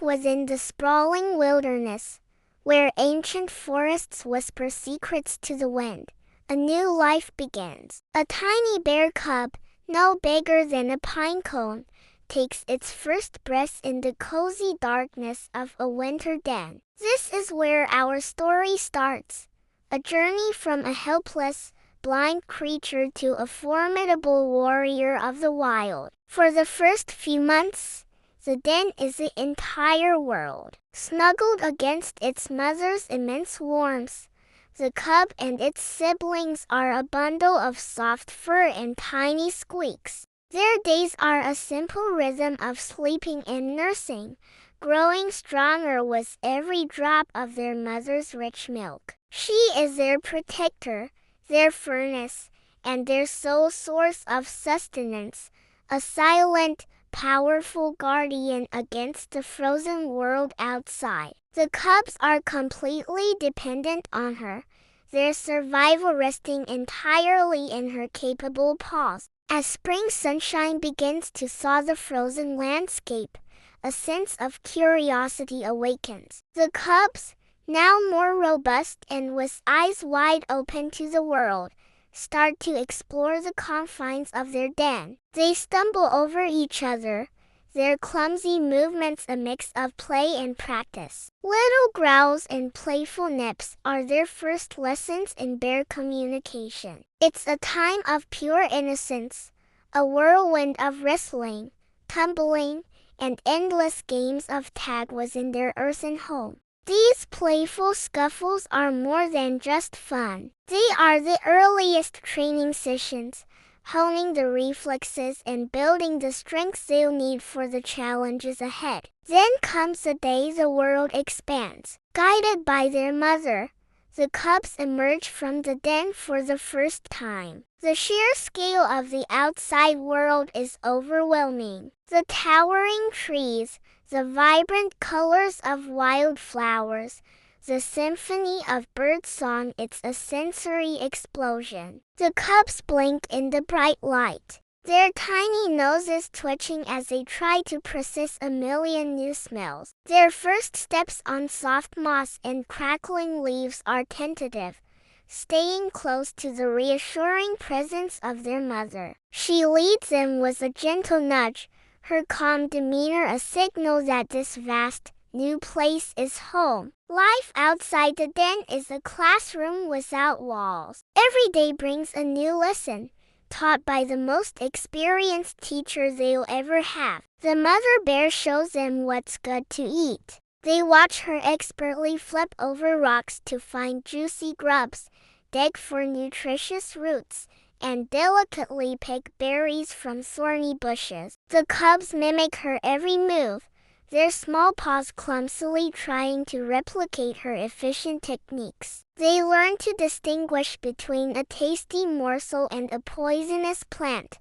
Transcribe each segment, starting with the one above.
was in the sprawling wilderness, where ancient forests whisper secrets to the wind. A new life begins. A tiny bear cub, no bigger than a pine cone, takes its first breath in the cozy darkness of a winter den. This is where our story starts. A journey from a helpless, blind creature to a formidable warrior of the wild. For the first few months, the den is the entire world. Snuggled against its mother's immense warmth, the cub and its siblings are a bundle of soft fur and tiny squeaks. Their days are a simple rhythm of sleeping and nursing, growing stronger with every drop of their mother's rich milk. She is their protector, their furnace, and their sole source of sustenance, a silent, powerful guardian against the frozen world outside. The cubs are completely dependent on her, their survival resting entirely in her capable paws. As spring sunshine begins to thaw the frozen landscape, a sense of curiosity awakens. The cubs, now more robust and with eyes wide open to the world, start to explore the confines of their den. They stumble over each other, their clumsy movements a mix of play and practice. Little growls and playful nips are their first lessons in bear communication. It's a time of pure innocence, a whirlwind of wrestling, tumbling, and endless games of tag was in their earthen home. These playful scuffles are more than just fun. They are the earliest training sessions, honing the reflexes and building the strength they'll need for the challenges ahead. Then comes the day the world expands. Guided by their mother, the cubs emerge from the den for the first time. The sheer scale of the outside world is overwhelming. The towering trees, the vibrant colors of wildflowers, the symphony of birdsong, it's a sensory explosion. The cubs blink in the bright light, their tiny noses twitching as they try to process a million new smells. Their first steps on soft moss and crackling leaves are tentative, staying close to the reassuring presence of their mother. She leads them with a gentle nudge, her calm demeanor a signal that this vast, new place is home. Life outside the den is a classroom without walls. Every day brings a new lesson, taught by the most experienced teacher they'll ever have. The mother bear shows them what's good to eat. They watch her expertly flip over rocks to find juicy grubs, dig for nutritious roots, and delicately pick berries from thorny bushes. The cubs mimic her every move, their small paws clumsily trying to replicate her efficient techniques. They learn to distinguish between a tasty morsel and a poisonous plant,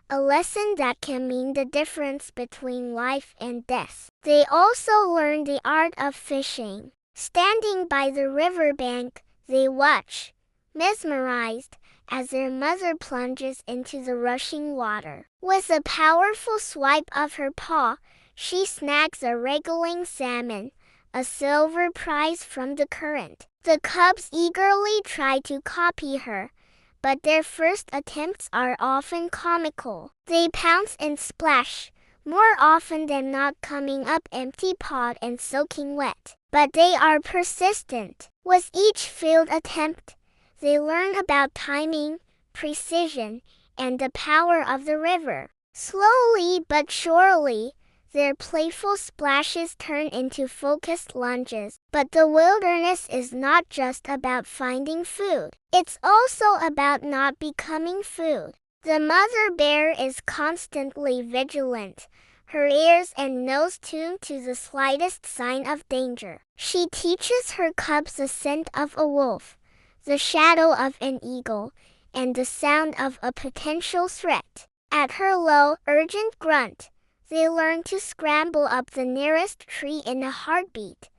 a lesson that can mean the difference between life and death. They also learn the art of fishing. Standing by the riverbank, they watch, mesmerized, as their mother plunges into the rushing water. With a powerful swipe of her paw, she snags a wriggling salmon, a silver prize from the current. The cubs eagerly try to copy her, but their first attempts are often comical. They pounce and splash, more often than not coming up empty-pawed and soaking wet. But they are persistent. With each failed attempt, they learn about timing, precision, and the power of the river. Slowly but surely, their playful splashes turn into focused lunges. But the wilderness is not just about finding food. It's also about not becoming food. The mother bear is constantly vigilant, her ears and nose tuned to the slightest sign of danger. She teaches her cubs the scent of a wolf, the shadow of an eagle, and the sound of a potential threat. At her low, urgent grunt, they learn to scramble up the nearest tree in a heartbeat,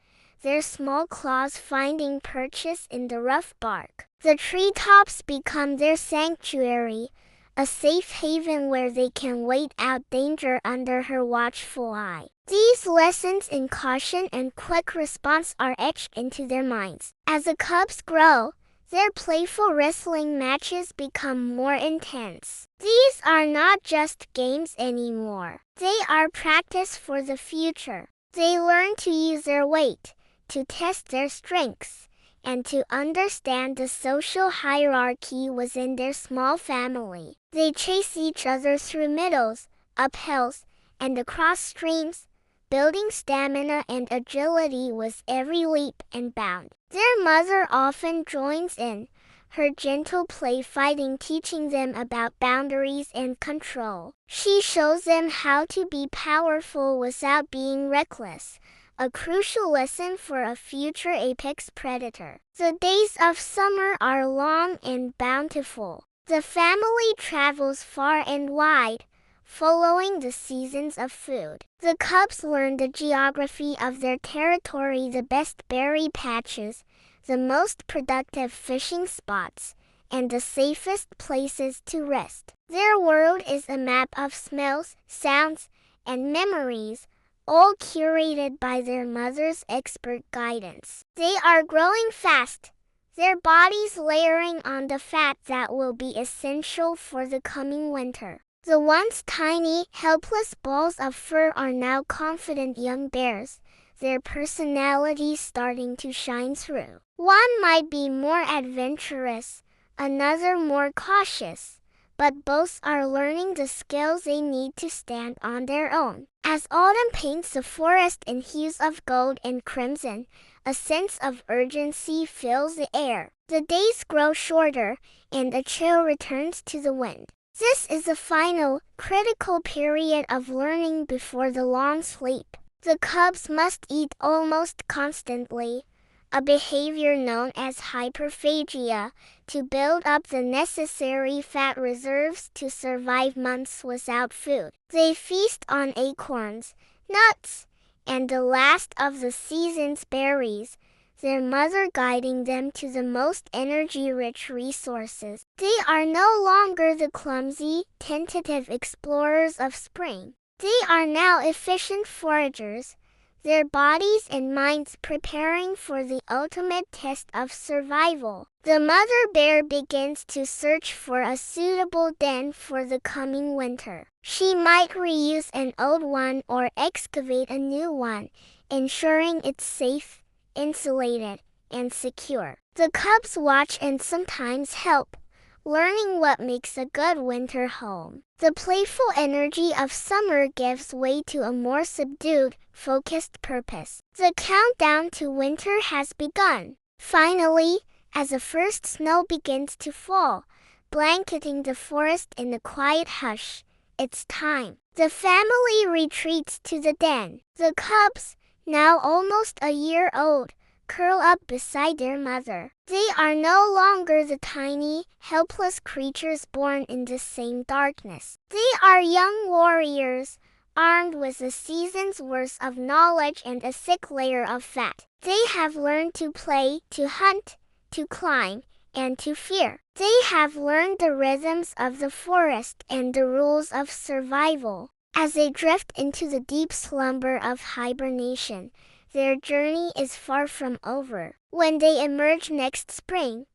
their small claws finding purchase in the rough bark. The treetops become their sanctuary, a safe haven where they can wait out danger under her watchful eye. These lessons in caution and quick response are etched into their minds. As the cubs grow, their playful wrestling matches become more intense. These are not just games anymore. They are practice for the future. They learn to use their weight, to test their strengths, and to understand the social hierarchy within their small family. They chase each other through meadows, up hills, and across streams, building stamina and agility with every leap and bound. Their mother often joins in, her gentle play fighting teaching them about boundaries and control. She shows them how to be powerful without being reckless, a crucial lesson for a future apex predator. The days of summer are long and bountiful. The family travels far and wide, following the seasons of food. The cubs learn the geography of their territory, the best berry patches, the most productive fishing spots, and the safest places to rest. Their world is a map of smells, sounds, and memories, all curated by their mother's expert guidance. They are growing fast, their bodies layering on the fat that will be essential for the coming winter. The once tiny, helpless balls of fur are now confident young bears, their personalities starting to shine through. One might be more adventurous, another more cautious, but both are learning the skills they need to stand on their own. As autumn paints the forest in hues of gold and crimson, a sense of urgency fills the air. The days grow shorter, and a chill returns to the wind. This is the final, critical period of learning before the long sleep. The cubs must eat almost constantly, a behavior known as hyperphagia, to build up the necessary fat reserves to survive months without food. They feast on acorns, nuts, and the last of the season's berries, their mother guiding them to the most energy-rich resources. They are no longer the clumsy, tentative explorers of spring. They are now efficient foragers, their bodies and minds preparing for the ultimate test of survival. The mother bear begins to search for a suitable den for the coming winter. She might reuse an old one or excavate a new one, ensuring it's safe, insulated, and secure. The cubs watch and sometimes help, learning what makes a good winter home. The playful energy of summer gives way to a more subdued, focused purpose. The countdown to winter has begun. Finally, as the first snow begins to fall, blanketing the forest in a quiet hush, it's time. The family retreats to the den. The cubs, now almost a year old, curl up beside their mother. They are no longer the tiny, helpless creatures born in the same darkness. They are young warriors, armed with a season's worth of knowledge and a thick layer of fat. They have learned to play, to hunt, to climb, and to fear. They have learned the rhythms of the forest and the rules of survival. As they drift into the deep slumber of hibernation, their journey is far from over. When they emerge next spring,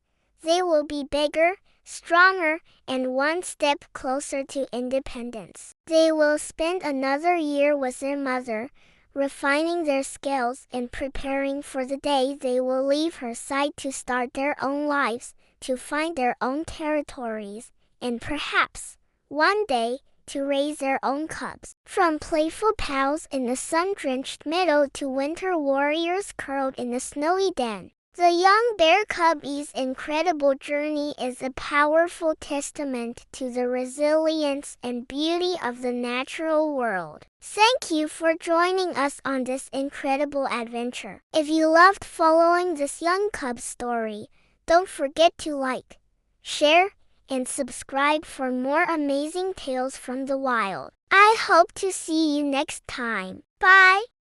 they will be bigger, stronger, and one step closer to independence. They will spend another year with their mother, refining their skills and preparing for the day they will leave her side to start their own lives, to find their own territories, and perhaps, one day, to raise their own cubs. From playful pals in a sun-drenched meadow to winter warriors curled in a snowy den, the young bear cubby's incredible journey is a powerful testament to the resilience and beauty of the natural world. Thank you for joining us on this incredible adventure. If you loved following this young cub story, don't forget to like, share, and subscribe for more amazing tales from the wild. I hope to see you next time. Bye!